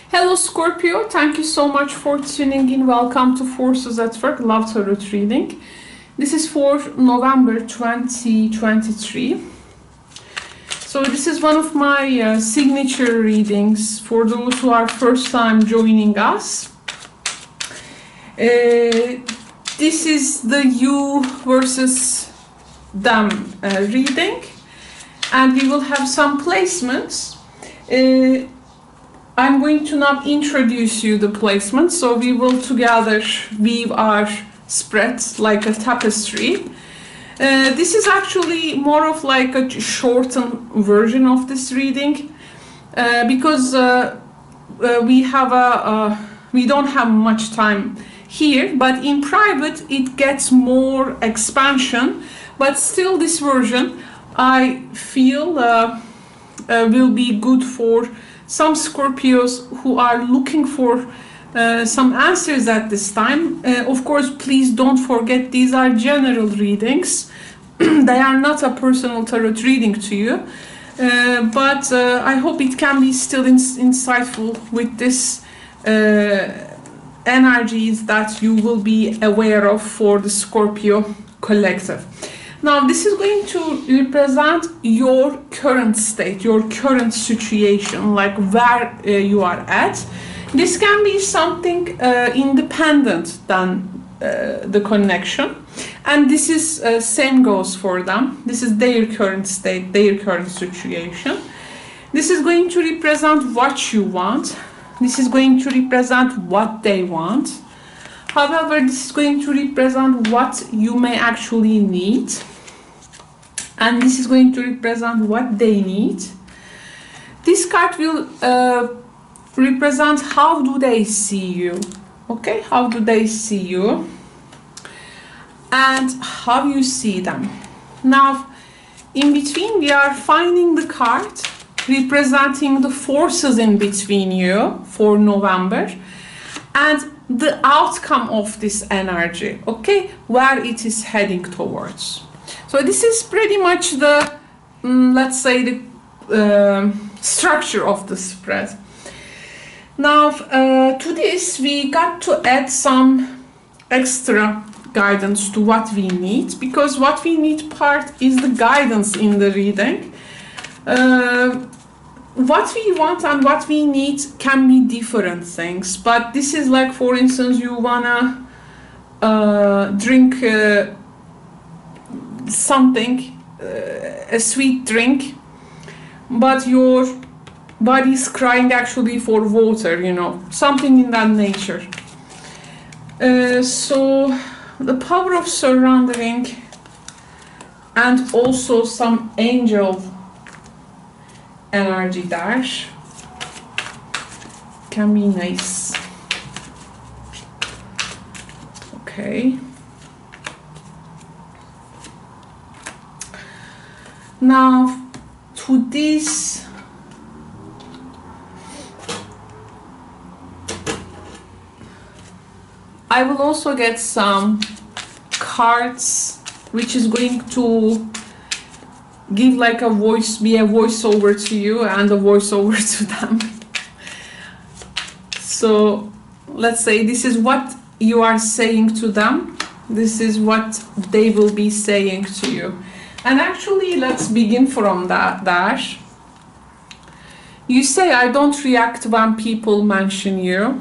Hello Scorpio, thank you so much for tuning in. Welcome to Forces at Work Love Tarot Reading. This is for November 2023. So this is one of my signature readings for those who are first time joining us. This is the you versus them reading, and we will have some placements. I'm going to now introduce you the placements, so we will together weave our spread like a tapestry. This is actually more of like a shortened version of this reading because we don't have much time here, but in private it gets more expansion, but still this version I feel will be good for some Scorpios who are looking for some answers at this time. Of course, please don't forget these are general readings. They are not a personal tarot reading to you, but I hope it can be still insightful with this energies that you will be aware of for the Scorpio collective. Now, this is going to represent your current state, your current situation, like where you are at. This can be something independent than the connection. And this is same goes for them. This is their current state, their current situation. This is going to represent what you want. This is going to represent what they want. However, this is going to represent what you may actually need. And this is going to represent what they need. This card will represent how do they see you. Okay, how do they see you? And how you see them. Now, in between, we are finding the card representing the forces in between you for November and the outcome of this energy, okay, where it is heading towards. So this is pretty much the, let's say, the structure of the spread. Now, to this, we got to add some extra guidance to what we need, because what we need part is the guidance in the reading. What we want and what we need can be different things, but this is like, for instance, you wanna drink something, a sweet drink, but your body is crying actually for water, you know, something in that nature. So the power of surrendering and also some angel energy dash can be nice. Okay. Now, to this, I will also get some cards, which is going to give like a voice, be a voiceover to you and a voiceover to them. So, let's say this is what you are saying to them. This is what they will be saying to you. And actually, let's begin from that dash. You say, I don't react when people mention you.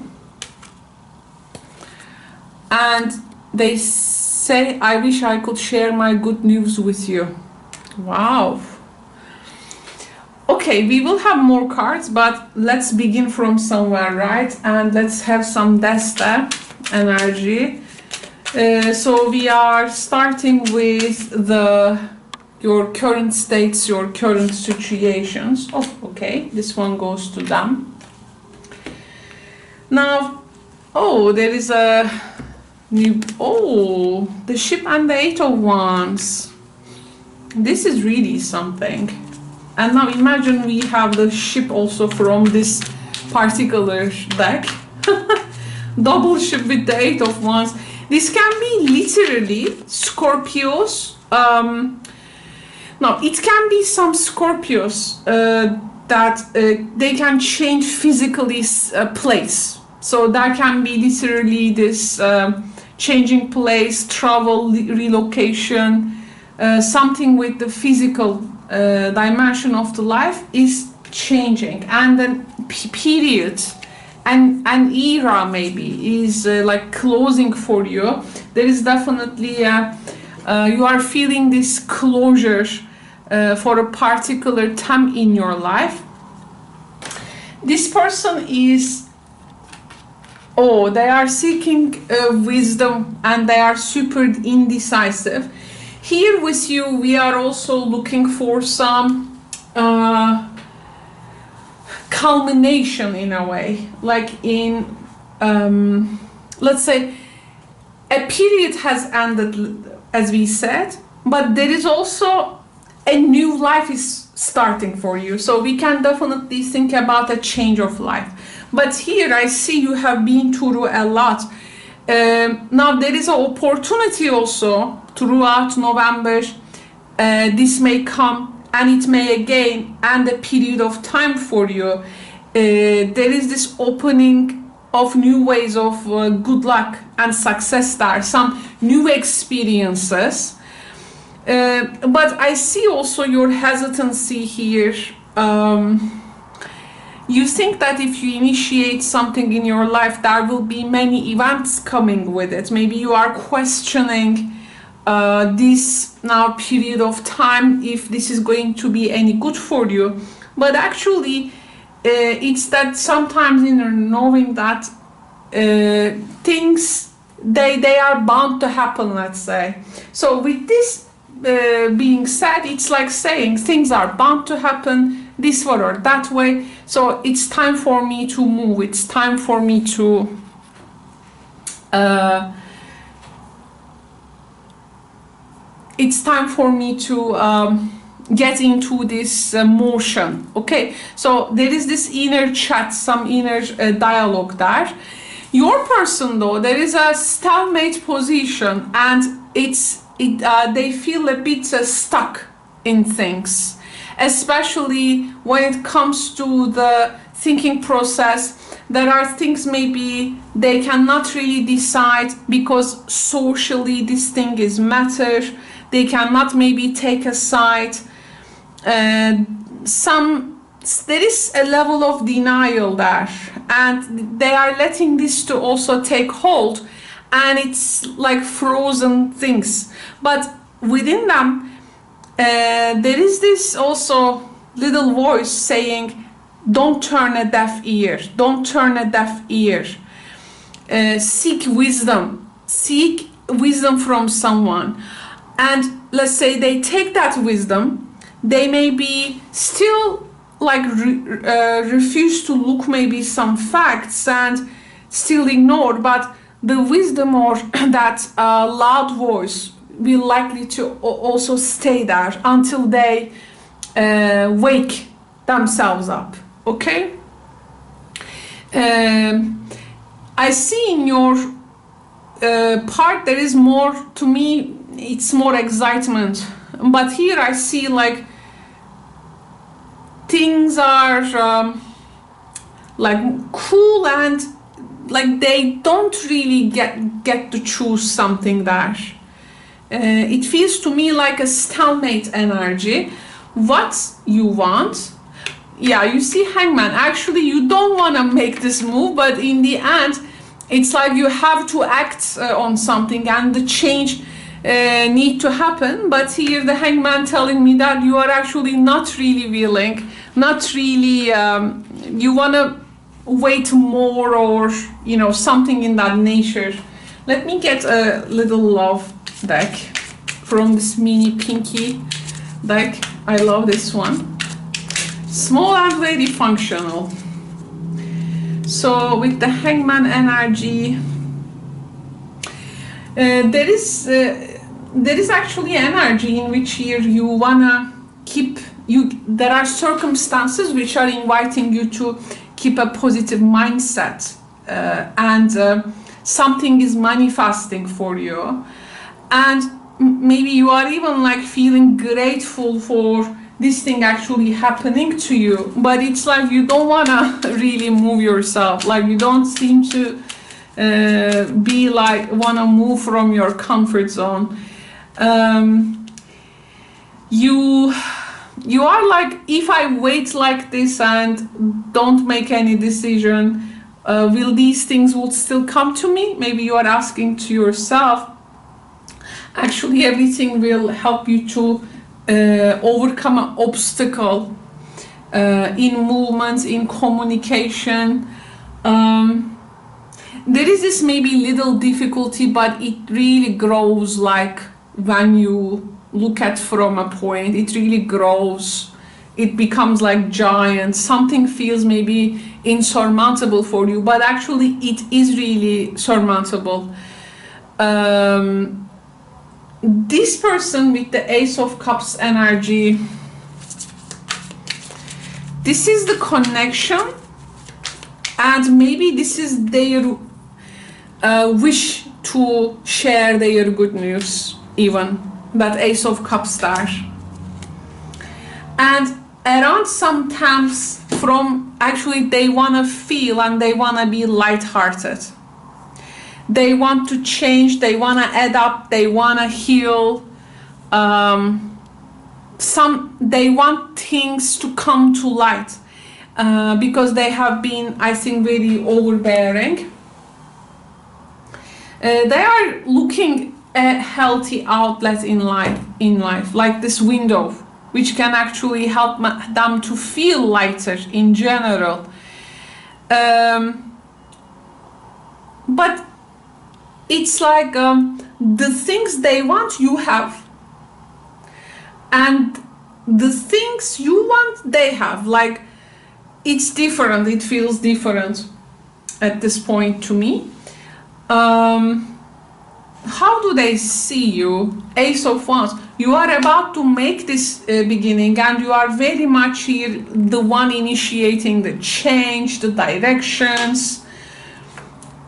And they say, I wish I could share my good news with you. Wow. Okay, we will have more cards, but let's begin from somewhere, right? And let's have some Desta energy. So we are starting with your current states, your current situations. Oh, okay, this one goes to them. Now, oh, there is a new, oh, the ship and the 8 of Wands. This is really something. And now imagine we have the ship also from this particular deck. Double ship with the 8 of Wands. This can be literally Scorpios. No, it can be some Scorpios that they can change physically place. So that can be literally this changing place, travel, relocation, something with the physical dimension of the life is changing. And then period and an era maybe is like closing for you. There is definitely you are feeling this closure for a particular time in your life. This person is, oh, they are seeking wisdom and they are super indecisive. Here with you, we are also looking for some culmination in a way, like in, let's say, a period has ended, as we said, but there is also a new life is starting for you. So we can definitely think about a change of life. But here I see you have been through a lot. Now there is an opportunity also throughout November. This may come and it may again end a period of time for you. There is this opening of new ways of good luck and success there, some new experiences. But I see also your hesitancy here. You think that if you initiate something in your life, there will be many events coming with it. Maybe you are questioning this now period of time, if this is going to be any good for you. But actually, it's that sometimes in knowing that things, they are bound to happen, let's say. So with this being said, it's like saying things are bound to happen this way or that way. So it's time for me to move. It's time for me to get into this motion. Okay, so there is this inner chat, some inner dialogue there. Your person though, there is a stalemate position and they feel a bit stuck in things, especially when it comes to the thinking process. There are things maybe they cannot really decide because socially this thing is matter. They cannot maybe take a side. There is a level of denial there, and they are letting this to also take hold, and it's like frozen things. But within them, there is this also little voice saying, don't turn a deaf ear, don't turn a deaf ear. Seek wisdom from someone. And let's say they take that wisdom, they may be still like refuse to look maybe some facts and still ignore, but the wisdom or that loud voice will likely to also stay there until they wake themselves up. Okay, I see in your part there is more, to me it's more excitement, but here I see like things are like cool and like they don't really get to choose something there. It feels to me like a stalemate energy. What you want, yeah, you see Hangman, actually you don't want to make this move, but in the end it's like you have to act on something and the change need to happen. But here the Hangman telling me that you are actually not really willing, not really, you want to wait more, or you know, something in that nature. Let me get a little love deck from this mini pinky deck. I love this one, small and very functional. So with the Hangman energy, there is actually energy in which here you wanna keep there are circumstances which are inviting you to keep a positive mindset, and something is manifesting for you, and maybe you are even like feeling grateful for this thing actually happening to you, but it's like you don't want to really move yourself, like you don't seem to be like want to move from your comfort zone. You are like, if I wait like this and don't make any decision, will these things would still come to me? Maybe you are asking to yourself. Actually, everything will help you to overcome an obstacle in movements, in communication. There is this maybe little difficulty, but it really grows, like when you look at from a point, it really grows. It becomes like giant. Something feels maybe insurmountable for you, but actually it is really surmountable. This person with the Ace of Cups energy, this is the connection, and maybe this is their wish to share their good news, even that Ace of Cups there. And around sometimes from, actually they want to feel and they want to be lighthearted. They want to change, they want to adapt, they want to heal. They want things to come to light because they have been, I think, very overbearing. They are looking at healthy outlets in life, like this window, which can actually help them to feel lighter in general. But it's like the things they want, you have, and the things you want, they have. Like, it's different, it feels different at this point to me. How do they see you? Ace of Wands. You are about to make this beginning, and you are very much here, the one initiating the change, the directions.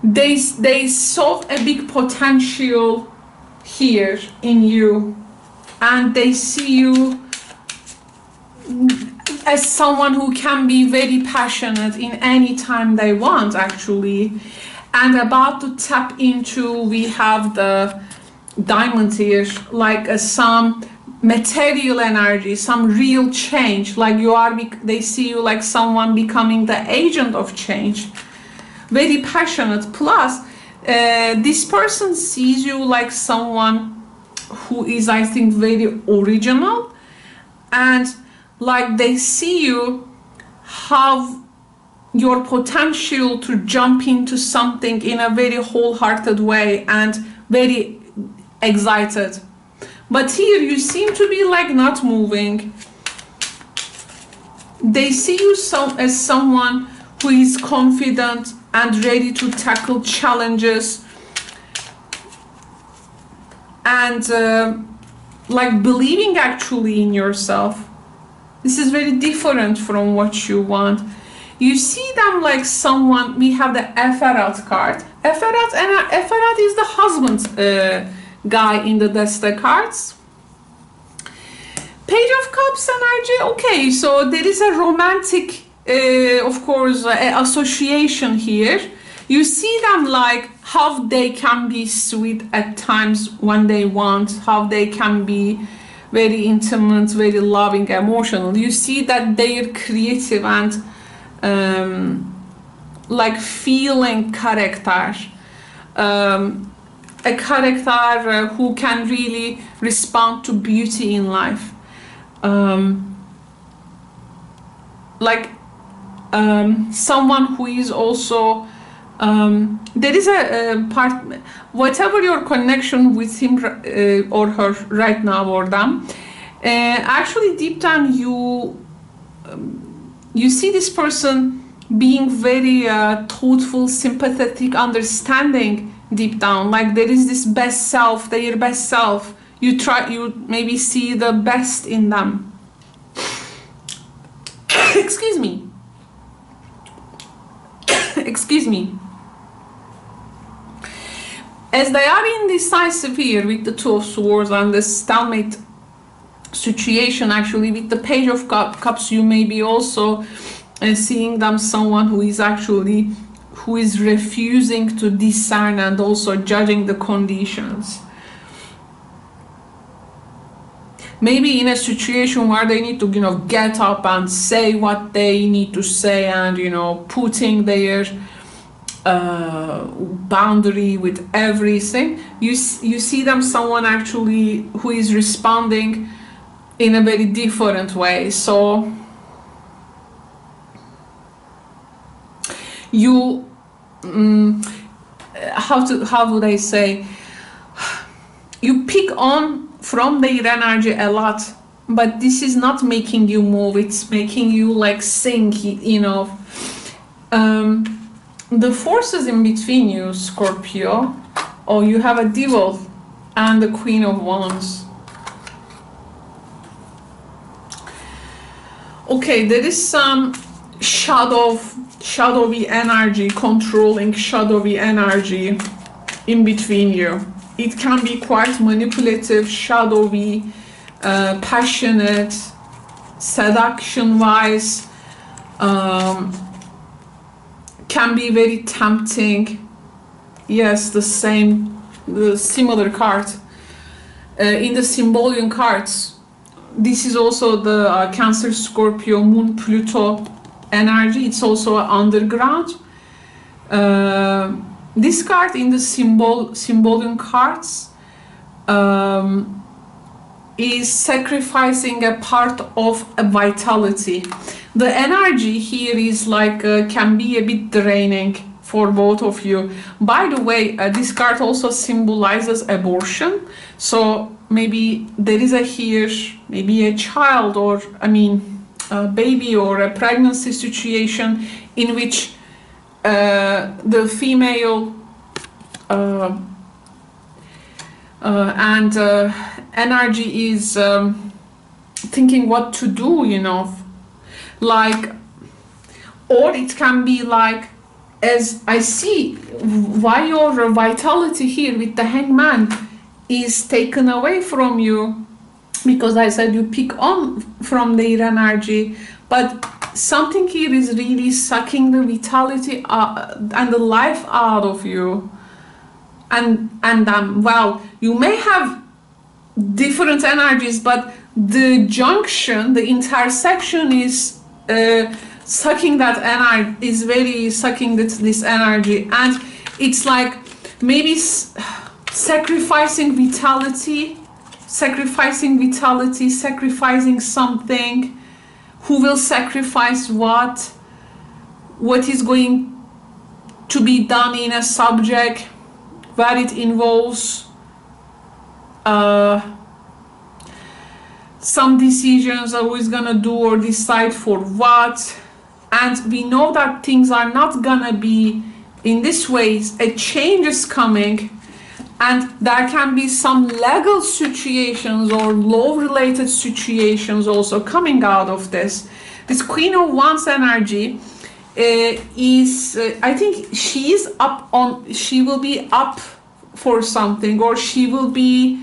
They saw a big potential here in you, and they see you as someone who can be very passionate in any time they want, actually, and about to tap into, we have the Diamond here, like some material energy, some real change, like you are, they see you like someone becoming the agent of change, very passionate. Plus this person sees you like someone who is, I think, very original, and like they see you have your potential to jump into something in a very wholehearted way and very excited. But here you seem to be like not moving. They see you as someone who is confident and ready to tackle challenges, and like believing actually in yourself. This is very different from what you want. You see them like someone, we have the Eferat card. Eferat is the husband guy in the Desta cards. Page of Cups energy, okay, so there is a romantic, of course, association here. You see them like how they can be sweet at times when they want, how they can be very intimate, very loving, emotional. You see that they are creative and like feeling character, a character who can really respond to beauty in life, like someone who is also there is a part, whatever your connection with him or her right now, or them, actually deep down you see this person being very thoughtful, sympathetic, understanding deep down. Like there is this best self, their best self. You maybe see the best in them. Excuse me. Excuse me. As they are indecisive here with the Two of Swords and the stalemate situation. Actually, with the Page of Cups, you may be also seeing them someone who is actually refusing to discern and also judging the conditions. Maybe in a situation where they need to, you know, get up and say what they need to say, and, you know, putting their boundary with everything, you see them someone actually who is responding in a very different way. So you how would I say, you pick on from their energy a lot, but this is not making you move, it's making you like sink, you know. The forces in between you, Scorpio, or you have a Devil and the Queen of Wands. Okay, there is some shadowy energy, controlling shadowy energy in between you. It can be quite manipulative, shadowy, passionate, seduction-wise, can be very tempting. Yes, the similar card. In the Symbolian cards, this is also the Cancer, Scorpio, Moon, Pluto energy. It's also underground. This card in the Symbolian cards is sacrificing a part of a vitality. The energy here is like can be a bit draining for both of you. By the way, this card also symbolizes abortion. So maybe there is maybe a child, or I mean a baby or a pregnancy situation in which the female energy is thinking what to do, you know, like, or it can be like, as I see, why your vitality here with the Hangman is taken away from you, because I said you pick on from their energy, but something here is really sucking the vitality and the life out of you. And well, you may have different energies, but the junction, the intersection is sucking that energy, is very sucking this energy, and it's like maybe sacrificing vitality, sacrificing something. Who will sacrifice what is going to be done in a subject where it involves some decisions, are always gonna do or decide for what, and we know that things are not gonna be in this way. A change is coming, and there can be some legal situations or law related situations also coming out of this. This Queen of Wands energy is I think she will be up for something, or she will be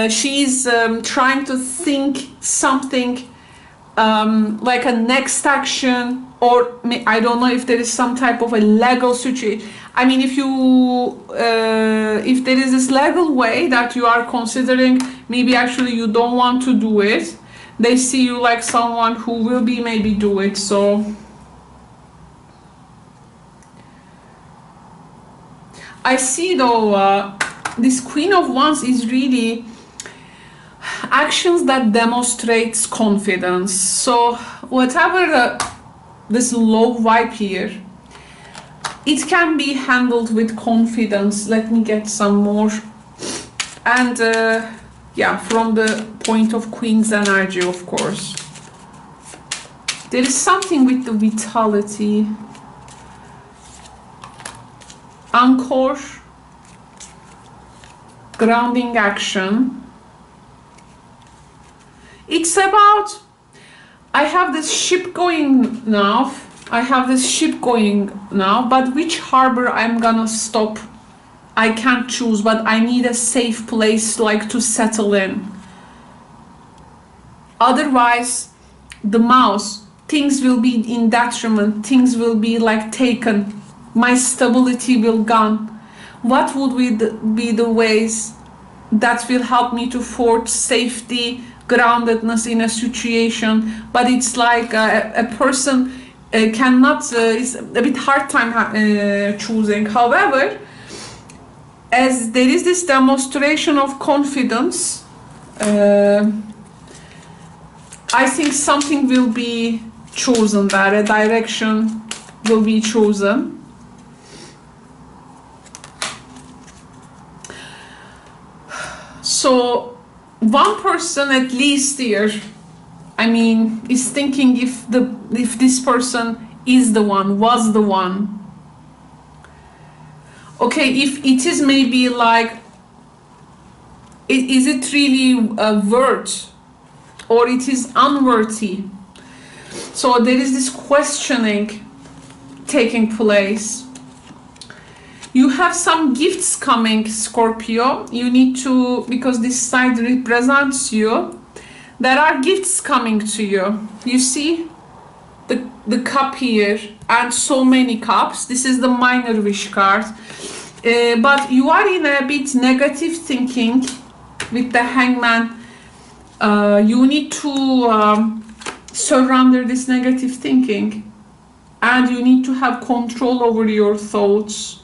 she's trying to think something like a next action, or I don't know if there is some type of a legal situation. I mean, if there is this legal way that you are considering, maybe actually you don't want to do it, they see you like someone who will be maybe do it. So I see though this Queen of Wands is really actions that demonstrates confidence. So whatever this low vibe here, it can be handled with confidence. Let me get some more. And yeah, from the point of Queen's energy, of course. There is something with the vitality. Anchor, grounding action. It's about, I have this ship going now, but which harbor I'm gonna stop, I can't choose, but I need a safe place like to settle in. Otherwise, the mouse, things will be in detriment, things will be like taken, my stability will gone. What would be the ways that will help me to forge safety, groundedness in a situation? But it's like a person cannot, it's a bit hard time choosing. However, as there is this demonstration of confidence, I think something will be chosen there, a direction will be chosen. So one person at least here, I mean, is thinking if this person is the one, was the one. Okay, if it is maybe like, is it really worth, or it is unworthy? So there is this questioning taking place. You have some gifts coming, Scorpio. You need to, because this side represents you, there are gifts coming to you. You see the cup here and so many cups. This is the minor wish card. But you are in a bit negative thinking with the Hangman. You need to surrender this negative thinking, and you need to have control over your thoughts.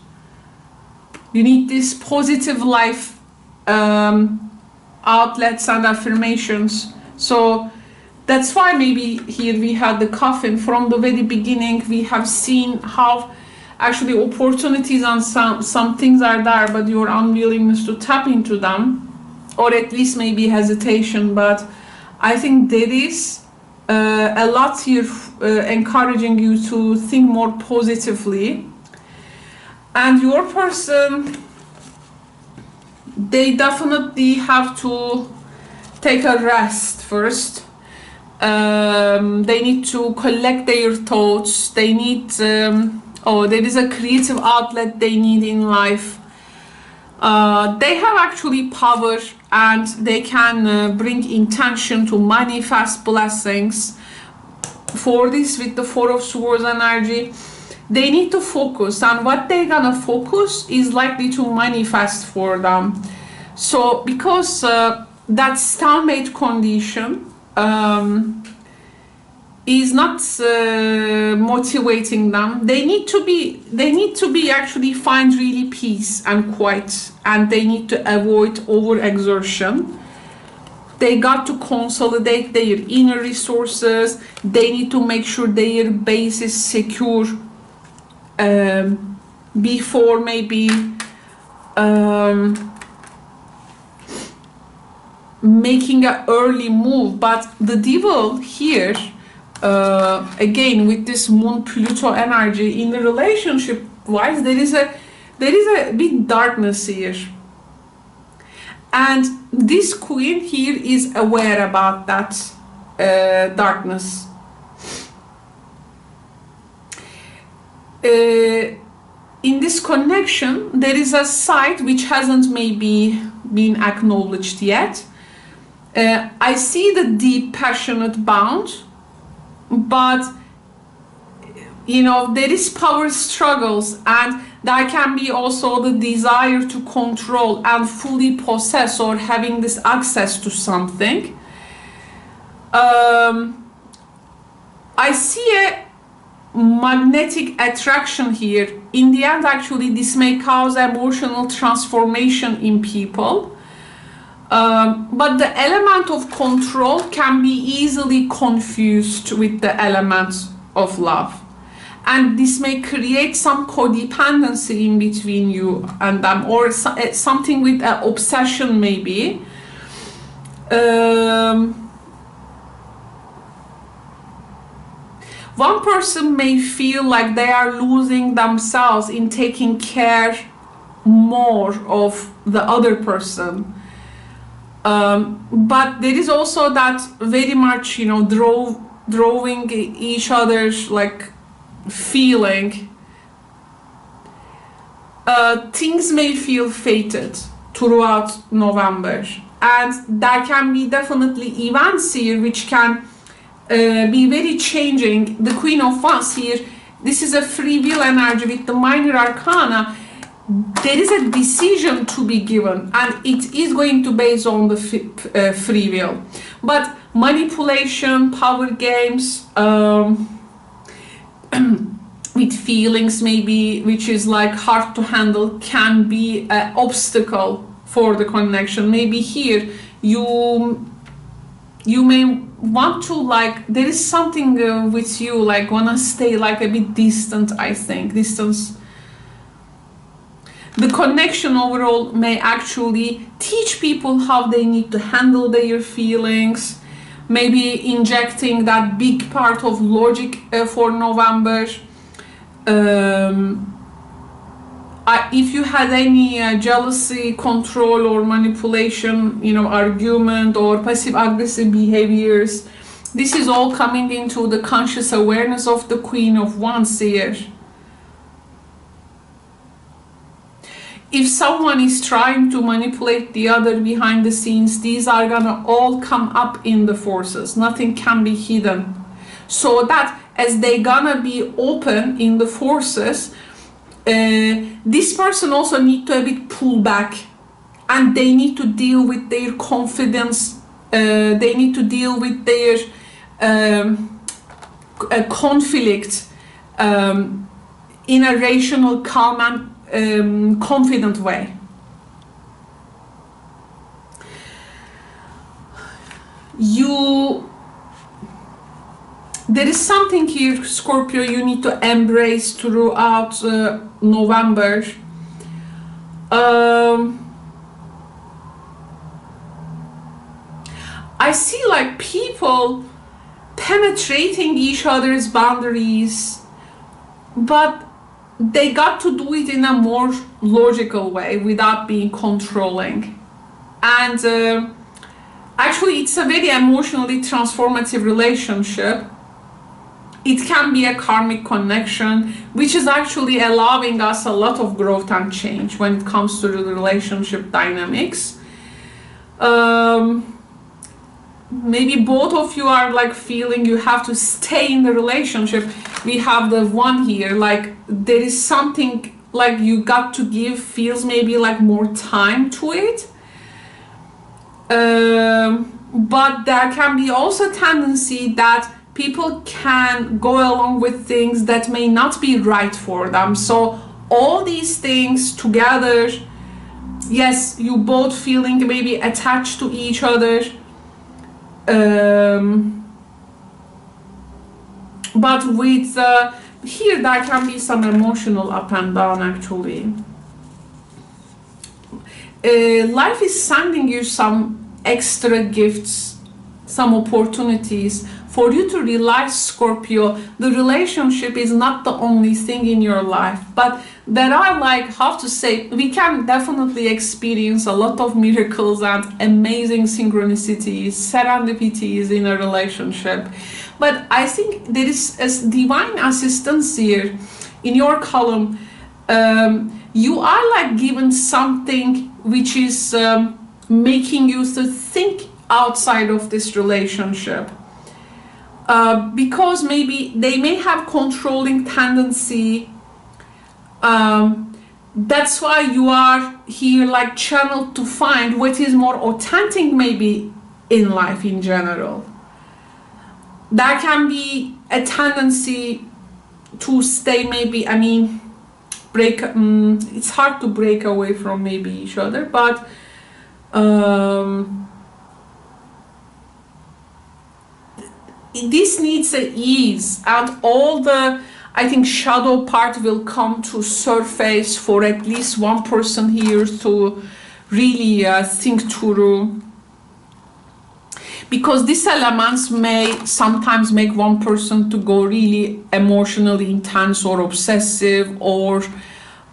You need this positive life outlets and affirmations. So that's why maybe here we had the coffin. From the very beginning we have seen how actually opportunities and some things are there, but your unwillingness to tap into them, or at least maybe hesitation. But I think there is a lot here encouraging you to think more positively. And your person, they definitely have to take a rest first. They need to collect their thoughts. They need, there is a creative outlet they need in life. They have actually power, and they can bring intention to manifest blessings. For this, with the Four of Swords energy, they need to focus, and what they're gonna focus is likely to manifest for them. So because that stalemate condition is not motivating them, they need to be actually find really peace and quiet, and they need to avoid overexertion. They got to consolidate their inner resources. They need to make sure their base is secure before maybe making an early move. But the devil here, again with this Moon Pluto energy in the relationship wise, there is a big darkness here, and this queen here is aware about that darkness. In this connection, there is a side which hasn't maybe been acknowledged yet. I see the deep passionate bond, but you know, there is power struggles, and there can be also the desire to control and fully possess, or having this access to something. I see a magnetic attraction here. In the end, actually, this may cause emotional transformation in people. But the element of control can be easily confused with the element of love. And this may create some codependency in between you and them, or something with an obsession maybe. One person may feel like they are losing themselves in taking care more of the other person. But there is also that very much, you know, drawing each other's like feeling. Things may feel fated throughout November, and there can be definitely events here which can be very changing. The Queen of Wands here, this is a free will energy with the minor arcana. There is a decision to be given, and it is going to base on the free will. But manipulation, power games, with feelings maybe, which is like hard to handle, can be an obstacle for the connection. Maybe here you may want to, like, there is something with you, like wanna stay like a bit distant. I think distance. The connection overall may actually teach people how they need to handle their feelings, maybe injecting that big part of logic for November. If you had any jealousy, control, or manipulation, you know, argument or passive-aggressive behaviors, this is all coming into the conscious awareness of the Queen of Wands here. If someone is trying to manipulate the other behind the scenes, these are gonna all come up in the forces. Nothing can be hidden. So that as they gonna be open in the forces, this person also need to a bit pull back, and they need to deal with their confidence. They need to deal with their conflict in a rational, calm, and confident way. There is something here, Scorpio, you need to embrace throughout November. I see like people penetrating each other's boundaries, but they got to do it in a more logical way without being controlling. And actually it's a very emotionally transformative relationship. It can be a karmic connection, which is actually allowing us a lot of growth and change when it comes to the relationship dynamics. Maybe both of you are like feeling you have to stay in the relationship. We have the one here, like there is something like you got to give, feels maybe like more time to it. But there can be also a tendency that people can go along with things that may not be right for them. So all these things together, yes, you both feeling maybe attached to each other, but with here there can be some emotional up and down actually. Life is sending you some extra gifts, some opportunities for you to realize, Scorpio, the relationship is not the only thing in your life, but there are, like, how to say, we can definitely experience a lot of miracles and amazing synchronicities, serendipities in a relationship. But I think there is a divine assistance here in your column. You are like given something which is making you to think outside of this relationship. Because maybe they may have controlling tendency. That's why you are here like channeled to find what is more authentic maybe in life in general. There can be a tendency to stay maybe, I mean, it's hard to break away from maybe each other, but this needs an ease, and all the, I think, shadow part will come to surface for at least one person here to really think through. Because these elements may sometimes make one person to go really emotionally intense or obsessive, or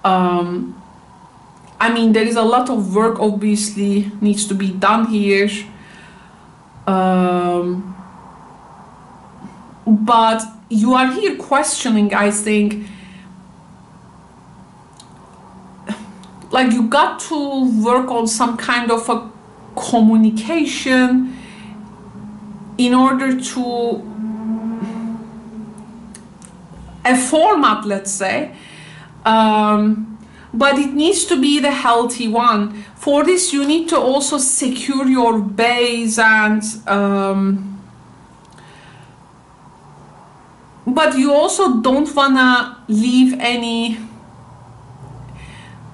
I mean, there is a lot of work obviously needs to be done here. But you are here questioning, I think, like you got to work on some kind of a communication in order to a format, let's say, but it needs to be the healthy one. For this, you need to also secure your base, and but you also don't wanna leave any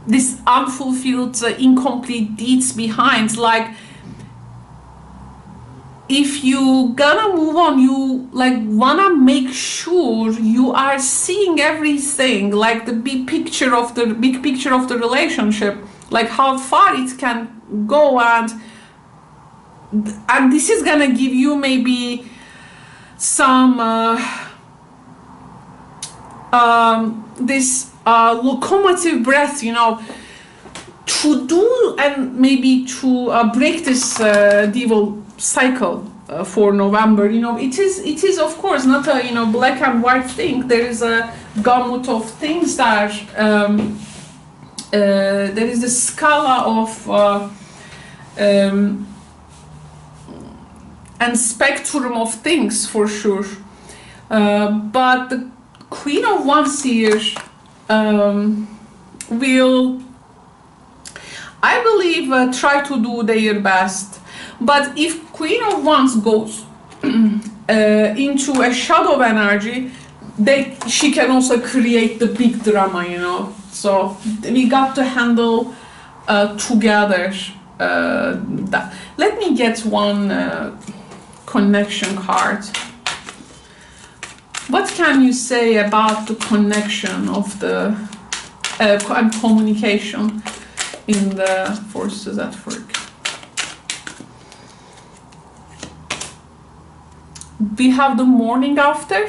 this unfulfilled, incomplete deeds behind. Like, if you gonna move on, you like wanna make sure you are seeing everything, like the big picture of the relationship, like how far it can go, and this is gonna give you maybe some this locomotive breath, you know, to do and maybe to break this devil cycle for November. You know, it is of course not a, you know, black and white thing. There is a gamut of things that there is a scala of and spectrum of things for sure, but the Queen of Wands here will, I believe, try to do their best. But if Queen of Wands goes into a shadow energy, she can also create the big drama, you know. So we got to handle together that. Let me get one connection card. What can you say about the connection of the and communication in the forces at work? We have the morning after,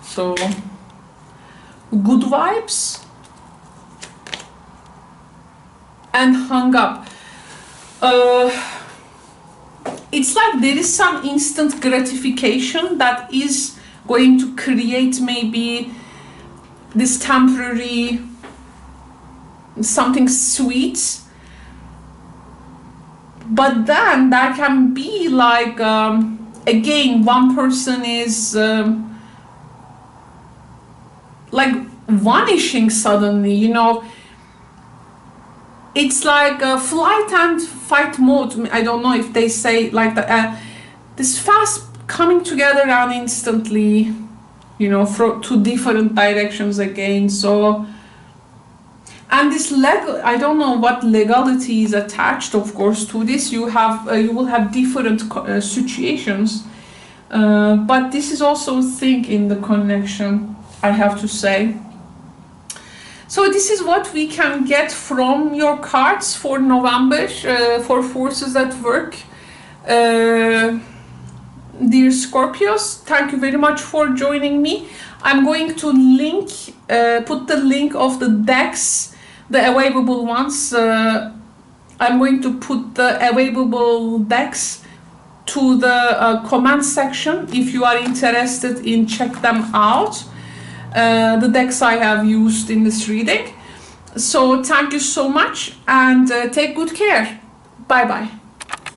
so good vibes, and hung up. It's like there is some instant gratification that is going to create maybe this temporary something sweet, but then there can be like again, one person is like vanishing suddenly, you know. It's like a flight and fight mode. I don't know if they say like that. This fast coming together and instantly, you know, from two different directions again. So, and this I don't know what legality is attached, of course, to this. You will have different situations, but this is also a thing in the connection, I have to say. So this is what we can get from your cards for November, for forces at work. Dear Scorpios, thank you very much for joining me. I'm going to put the link of the decks, the available ones. I'm going to put the available decks to the comment section if you are interested in check them out. The decks I have used in this reading. So thank you so much, and take good care. Bye bye.